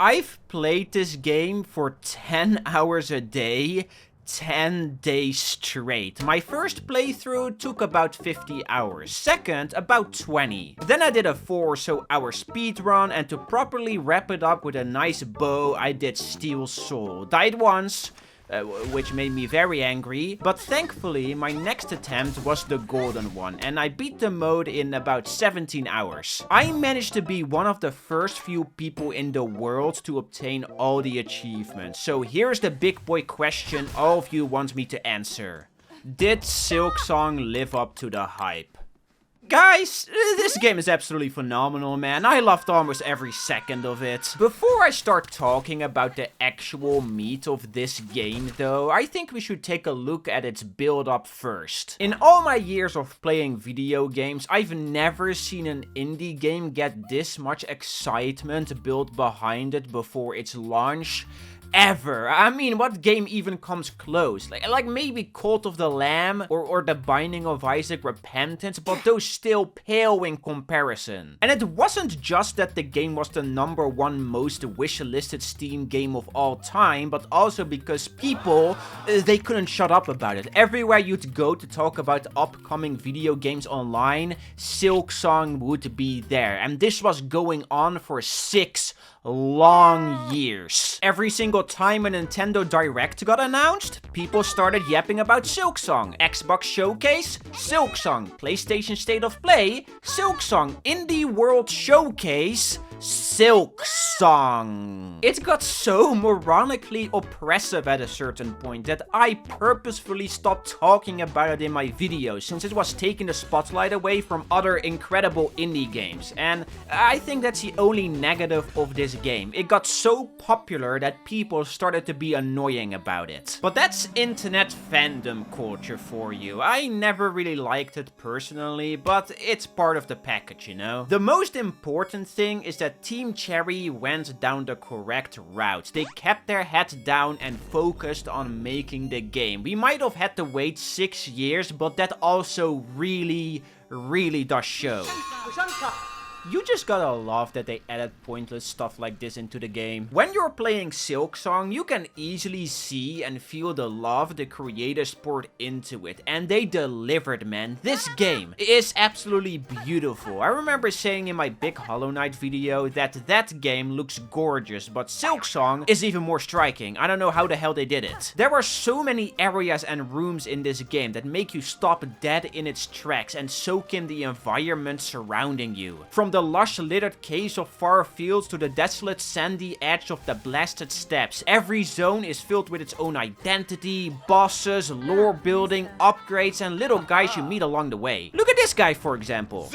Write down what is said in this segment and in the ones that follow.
I've played this game for 10 hours a day, 10 days straight. My first playthrough took about 50 hours, second about 20. Then I did a 4 or so hour speedrun, and to properly wrap it up with a nice bow, I did Silksong. Died once, which made me very angry, but thankfully my next attempt was the golden one, and I beat the mode in about 17 hours. I managed to be one of the first few people in the world to obtain all the achievements, so here's the big boy question all of you want me to answer. Did Silksong live up to the hype? Guys, this game is absolutely phenomenal, man. I loved almost every second of it. Before I start talking about the actual meat of this game, though, I think we should take a look at its build-up first. In all my years of playing video games, I've never seen an indie game get this much excitement built behind it before its launch. Ever. I mean, what game even comes close? Like maybe Cult of the Lamb or The Binding of Isaac Repentance, but those still pale in comparison. And it wasn't just that the game was the #1 most wishlisted Steam game of all time, but also because people, they couldn't shut up about it. Everywhere you'd go to talk about upcoming video games online, Silksong would be there. And this was going on for 6 long years. Every single time a Nintendo Direct got announced, people started yapping about Silksong. Xbox Showcase, Silksong. PlayStation State of Play, Silksong. Indie World Showcase, Silksong. It got so moronically oppressive at a certain point that I purposefully stopped talking about it in my videos, since it was taking the spotlight away from other incredible indie games. And I think that's the only negative of this game. It got so popular that people started to be annoying about it. But that's internet fandom culture for you. I never really liked it personally, but it's part of the package, you know? The most important thing is that Team Cherry went down the correct route. They kept their head down and focused on making the game. We might have had to wait 6 years, but that also really does show. You just gotta love that they added pointless stuff like this into the game. When you're playing Silksong, you can easily see and feel the love the creators poured into it. And they delivered, man. This game is absolutely beautiful. I remember saying in my big Hollow Knight video that game looks gorgeous, but Silksong is even more striking. I don't know how the hell they did it. There are so many areas and rooms in this game that make you stop dead in its tracks and soak in the environment surrounding you. From the lush littered caves of far fields to the desolate sandy edge of the blasted steppes. Every zone is filled with its own identity, bosses, lore building, upgrades, and little guys you meet along the way. Look at this guy, for example.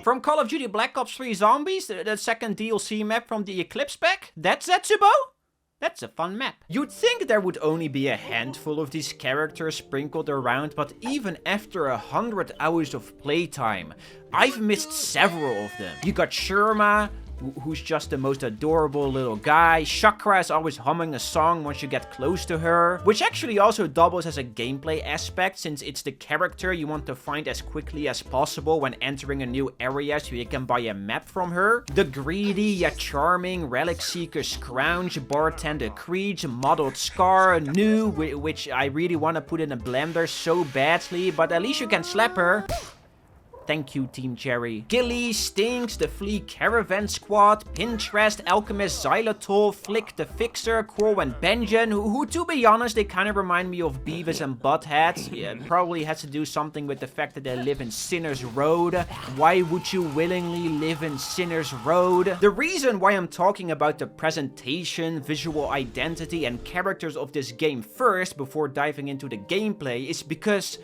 From Call of Duty Black Ops 3 Zombies, the second DLC map from the Eclipse pack. That's Zetsubo? That's a fun map. You'd think there would only be a handful of these characters sprinkled around, but even after 100 hours of playtime, I've missed several of them. You got Shurma, who's just the most adorable little guy. Chakra is always humming a song once you get close to her, which actually also doubles as a gameplay aspect, since it's the character you want to find as quickly as possible when entering a new area so you can buy a map from her. The greedy yet charming Relic Seeker Scrounge, Bartender Creech, Modeled Scar, New, which I really want to put in a blender so badly, but at least you can slap her. Thank you, Team Cherry. Gilly, Stinks, the Flea Caravan Squad, Pinterest, Alchemist, Xylitol, Flick the Fixer, Crow and Benjen, who to be honest, they kind of remind me of Beavis and Butthead. Yeah, it probably has to do something with the fact that they live in Sinner's Road. Why would you willingly live in Sinner's Road? The reason why I'm talking about the presentation, visual identity, and characters of this game first before diving into the gameplay is because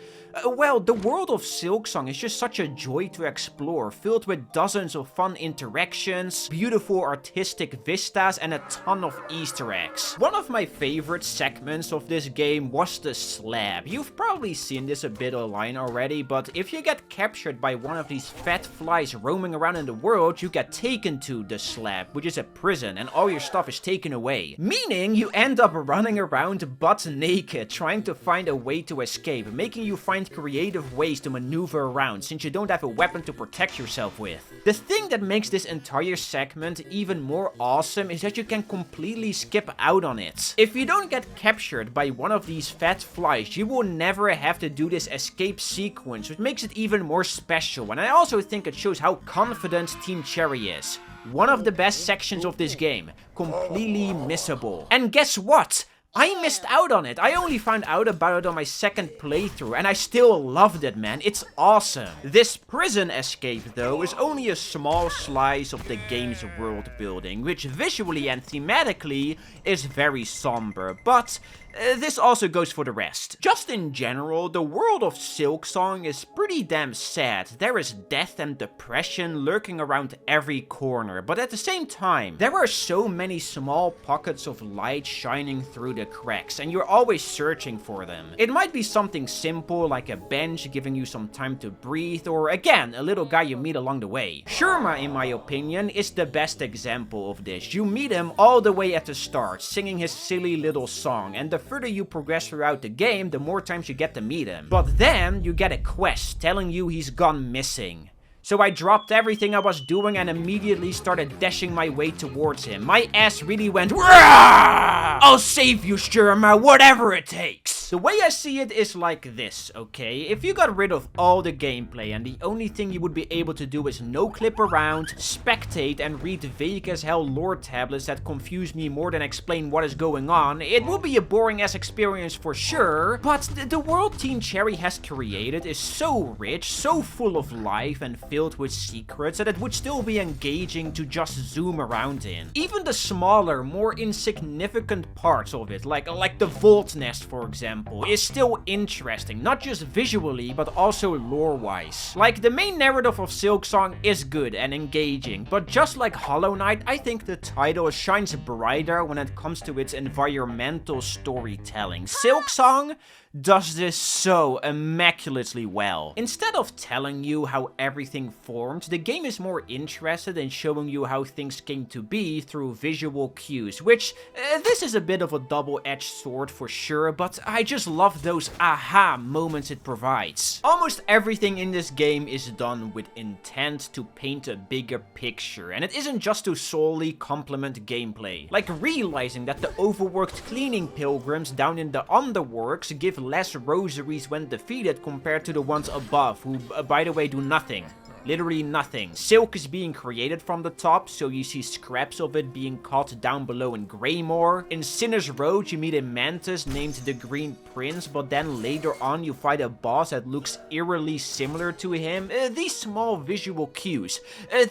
well, the world of Silksong is just such a joy to explore, filled with dozens of fun interactions, beautiful artistic vistas, and a ton of Easter eggs. One of my favorite segments of this game was the slab. You've probably seen this a bit online already, but if you get captured by one of these fat flies roaming around in the world, you get taken to the slab, which is a prison, and all your stuff is taken away. Meaning you end up running around butt naked, trying to find a way to escape, making you find find creative ways to maneuver around since you don't have a weapon to protect yourself with. The thing that makes this entire segment even more awesome is that you can completely skip out on it. If you don't get captured by one of these fat flies, you will never have to do this escape sequence, which makes it even more special, and I also think it shows how confident Team Cherry is. One of the best sections of this game, completely missable. And guess what? I missed out on it. I only found out about it on my second playthrough and I still loved it, man. It's awesome. This prison escape, though, is only a small slice of the game's world building, which visually and thematically is very somber, but this also goes for the rest. Just in general, the world of Silksong is pretty damn sad. There is death and depression lurking around every corner, but at the same time, there are so many small pockets of light shining through the cracks, and you're always searching for them. It might be something simple like a bench giving you some time to breathe, or again, a little guy you meet along the way. Sherma, in my opinion, is the best example of this. You meet him all the way at the start, singing his silly little song, and the further you progress throughout the game, the more times you get to meet him. But then you get a quest telling you he's gone missing. So I dropped everything I was doing and immediately started dashing my way towards him. My ass really went, "Rah! I'll save you, Sherma, whatever it takes." The way I see it is like this, okay? If you got rid of all the gameplay and the only thing you would be able to do is no-clip around, spectate, and read vague as hell lore tablets that confuse me more than explain what is going on, it will be a boring-ass experience for sure, but the world Team Cherry has created is so rich, so full of life, and filled with secrets that it would still be engaging to just zoom around in. Even the smaller, more insignificant parts of it, like the vault nest for example, is still interesting, not just visually, but also lore-wise. Like, the main narrative of Silksong is good and engaging, but just like Hollow Knight, I think the title shines brighter when it comes to its environmental storytelling. Silksong does this so immaculately well. Instead of telling you how everything formed, the game is more interested in showing you how things came to be through visual cues, which, this is a bit of a double-edged sword for sure, but I just love those aha moments it provides. Almost everything in this game is done with intent to paint a bigger picture, and it isn't just to solely complement gameplay. Like realizing that the overworked cleaning pilgrims down in the underworks give less rosaries when defeated compared to the ones above, who, by the way, do nothing. Literally nothing. Silk is being created from the top, so you see scraps of it being caught down below in Greymore. In Sinner's Road, you meet a mantis named the Green Prince, but then later on you fight a boss that looks eerily similar to him. These small visual cues,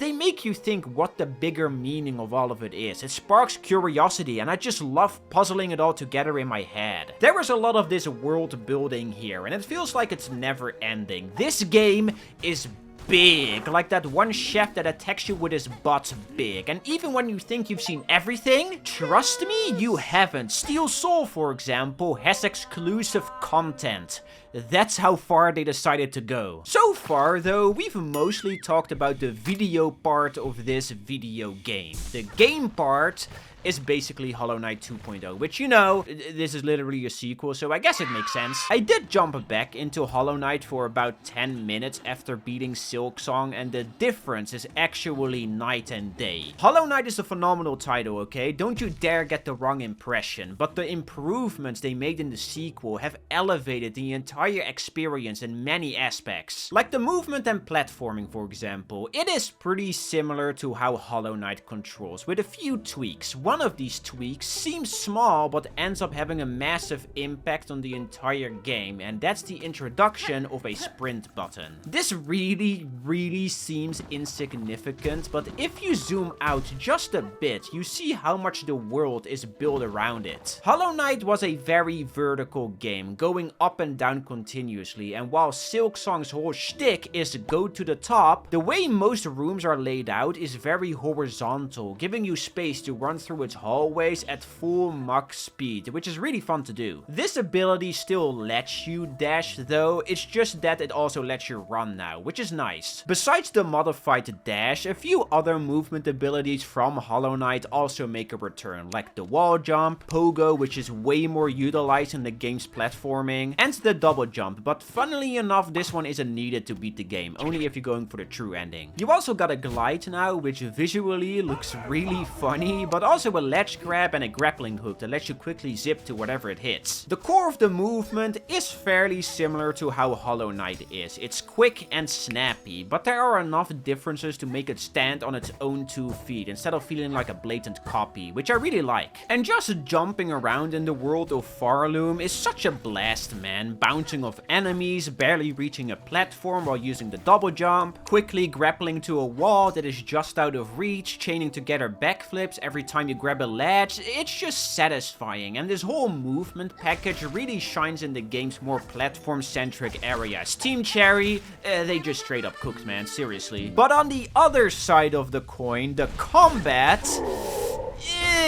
they make you think what the bigger meaning of all of it is. It sparks curiosity, and I just love puzzling it all together in my head. There is a lot of this world building here, and it feels like it's never ending. This game is big, like that one chef that attacks you with his butt big. And even when you think you've seen everything, trust me, you haven't. Steel Soul, for example, has exclusive content. That's how far they decided to go. So far, though, we've mostly talked about the video part of this video game. The game part is basically Hollow Knight 2.0, which, you know, this is literally a sequel, so I guess it makes sense. I did jump back into Hollow Knight for about 10 minutes after beating Silksong, and the difference is actually night and day. Hollow Knight is a phenomenal title, okay? Don't you dare get the wrong impression, but the improvements they made in the sequel have elevated the entire experience in many aspects. Like the movement and platforming, for example. It is pretty similar to how Hollow Knight controls, with a few tweaks. One of these tweaks seems small, but ends up having a massive impact on the entire game, and that's the introduction of a sprint button. This really seems insignificant, but if you zoom out just a bit, you see how much the world is built around it. Hollow Knight was a very vertical game, going up and down continuously, and while Silksong's whole shtick is go to the top, the way most rooms are laid out is very horizontal, giving you space to run through its hallways at full mach speed, which is really fun to do. This ability still lets you dash though, it's just that it also lets you run now, which is nice. Besides the modified dash, a few other movement abilities from Hollow Knight also make a return, like the wall jump, pogo, which is way more utilized in the game's platforming, and the double double jump, but funnily enough, this one isn't needed to beat the game, only if you're going for the true ending. You also got a glide now, which visually looks really funny, but also a ledge grab and a grappling hook that lets you quickly zip to whatever it hits. The core of the movement is fairly similar to how Hollow Knight is. It's quick and snappy, but there are enough differences to make it stand on its own 2 feet instead of feeling like a blatant copy, which I really like. And just jumping around in the world of Farloom is such a blast, man. Bouncing off enemies, barely reaching a platform while using the double jump, quickly grappling to a wall that is just out of reach, chaining together backflips every time you grab a ledge. It's just satisfying, and this whole movement package really shines in the game's more platform-centric areas. Team Cherry, they just straight up cooked, man, seriously. But on the other side of the coin, the combat...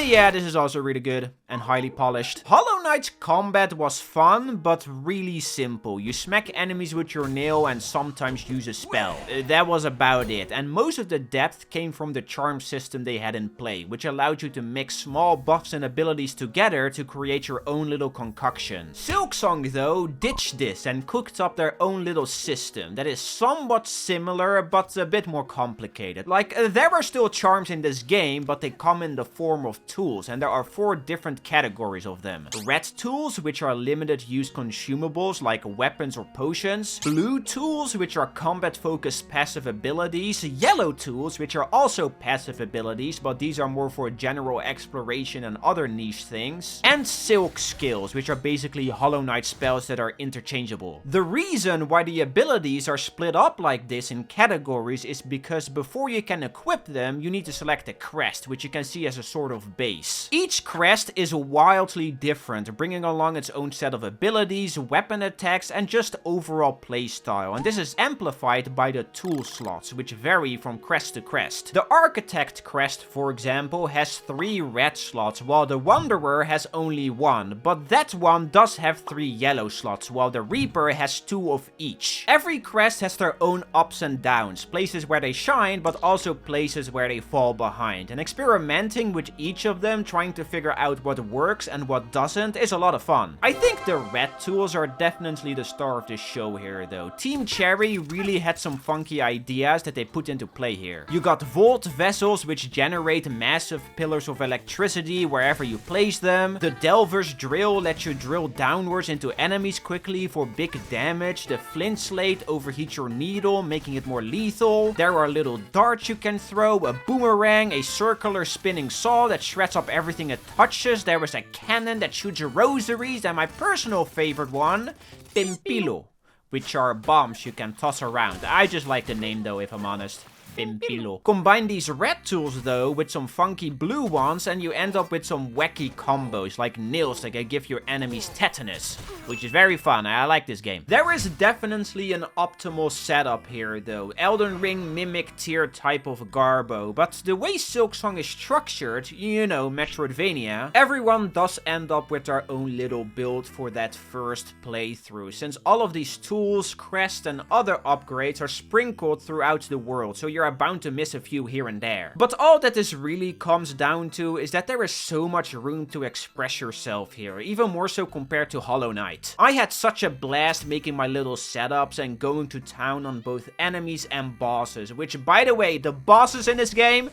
yeah, this is also really good and highly polished. Hollow Knight's combat was fun, but really simple. You smack enemies with your nail and sometimes use a spell. That was about it, and most of the depth came from the charm system they had in play, which allowed you to mix small buffs and abilities together to create your own little concoction. Silksong, though, ditched this and cooked up their own little system that is somewhat similar, but a bit more complicated. Like, there are still charms in this game, but they come in the form of tools, and there are 4 different categories of them. Red tools, which are limited use consumables like weapons or potions. Blue tools, which are combat focused passive abilities. Yellow tools, which are also passive abilities, but these are more for general exploration and other niche things. And silk skills, which are basically Hollow Knight spells that are interchangeable. The reason why the abilities are split up like this in categories is because before you can equip them, you need to select a crest, which you can see as a sort of base. Each crest is wildly different, bringing along its own set of abilities, weapon attacks, and just overall playstyle. And this is amplified by the tool slots, which vary from crest to crest. The Architect crest, for example, has 3 red slots, while the Wanderer has only 1, but that one does have 3 yellow slots, while the Reaper has 2 of each. Every crest has their own ups and downs, places where they shine, but also places where they fall behind, and experimenting with each of them, trying to figure out what works and what doesn't, is a lot of fun. I think the red tools are definitely the star of the show here, though. Team Cherry really had some funky ideas that they put into play here. You got Volt vessels, which generate massive pillars of electricity wherever you place them. The Delver's drill lets you drill downwards into enemies quickly for big damage. The Flint Slate overheats your needle, making it more lethal. There are little darts you can throw, a boomerang, a circular spinning saw that shreds up everything it touches. There is a cannon that shoots rosaries, and my personal favorite one, Pimpilo, which are bombs you can toss around. I just like the name though, if I'm honest. Pimpilo. Combine these red tools though with some funky blue ones and you end up with some wacky combos like nails that can give your enemies tetanus, which is very fun. I like this game. There is definitely an optimal setup here though. Elden Ring mimic tier type of garbo, but the way Silksong is structured, you know, Metroidvania, everyone does end up with their own little build for that first playthrough, since all of these tools, crests and other upgrades are sprinkled throughout the world, so you're bound to miss a few here and there. But all that this really comes down to is that there is so much room to express yourself here, even more so compared to Hollow Knight. I had such a blast making my little setups and going to town on both enemies and bosses, which, by the way, the bosses in this game,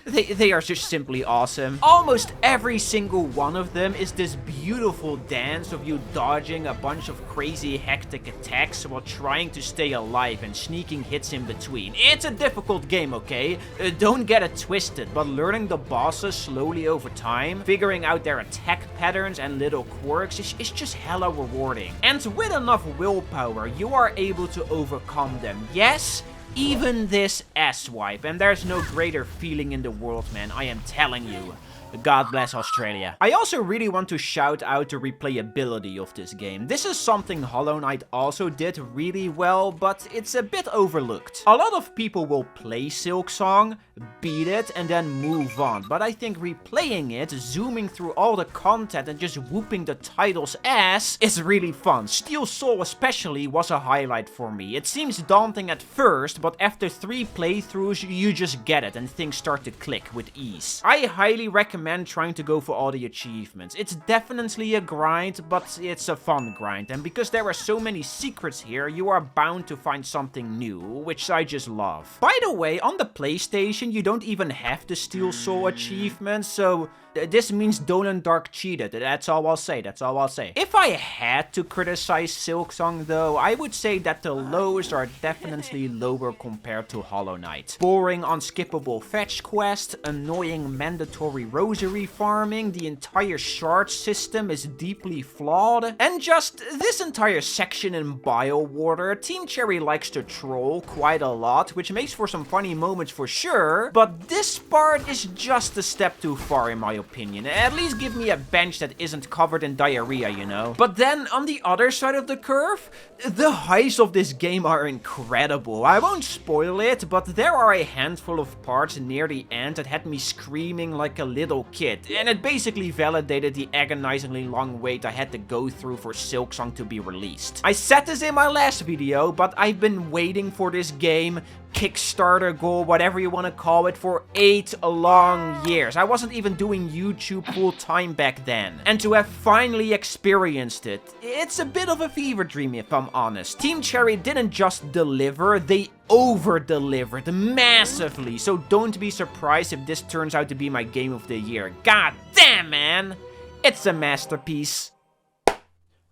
they are just simply awesome. Almost every single one of them is this beautiful dance of you dodging a bunch of crazy hectic attacks while trying to stay alive and sneaking hits in between. It's a difficult game, okay? Don't get it twisted, but learning the bosses slowly over time, figuring out their attack patterns and little quirks is just hella rewarding. And with enough willpower, you are able to overcome them. Yes, even this asswipe, and there's no greater feeling in the world, man, I am telling you. God bless Australia. I also really want to shout out the replayability of this game. This is something Hollow Knight also did really well, but it's a bit overlooked. A lot of people will play Silksong, beat it, and then move on. But I think replaying it, zooming through all the content and just whooping the title's ass is really fun. Steel Soul especially was a highlight for me. It seems daunting at first, but after 3 playthroughs you just get it and things start to click with ease. I highly recommend trying to go for all the achievements. It's definitely a grind, but it's a fun grind, and because there are so many secrets here, you are bound to find something new, which I just love. By the way, on the PlayStation you don't even have the Steel Soul achievement, so this means Dolan Dark cheated. That's all I'll say. That's all I'll say. If I had to criticize Silksong though, I would say that the lows are definitely lower compared to Hollow Knight. Boring, unskippable fetch quest, annoying mandatory rosary farming, the entire shard system is deeply flawed, and just this entire section in BioWater, Team Cherry likes to troll quite a lot, which makes for some funny moments for sure, but this part is just a step too far in my opinion. At least give me a bench that isn't covered in diarrhea, you know? But then, on the other side of the curve, the highs of this game are incredible. I won't spoil it, but there are a handful of parts near the end that had me screaming like a little kid, and it basically validated the agonizingly long wait I had to go through for Silksong to be released. I said this in my last video, but I've been waiting for this game, Kickstarter goal, whatever you want to call it, for 8 long years. I wasn't even doing YouTube full time back then. And to have finally experienced it, it's a bit of a fever dream if I'm honest. Team Cherry didn't just deliver, they over-delivered massively. So don't be surprised if this turns out to be my game of the year. God damn, man! It's a masterpiece.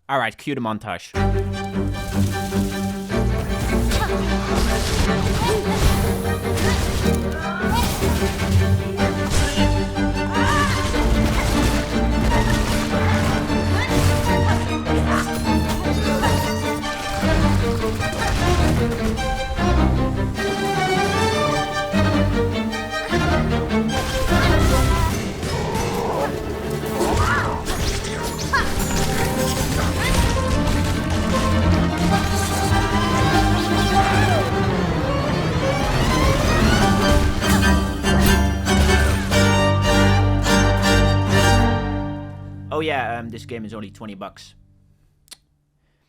Alright, cue the montage. Oh yeah, this game is only 20 bucks.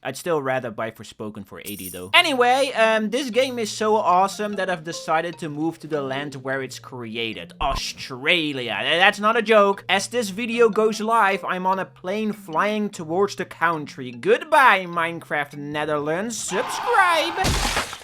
I'd still rather buy Forspoken for 80 though. Anyway, this game is so awesome that I've decided to move to the land where it's created. Australia. That's not a joke. As this video goes live, I'm on a plane flying towards the country. Goodbye, Minecraft Netherlands. Subscribe!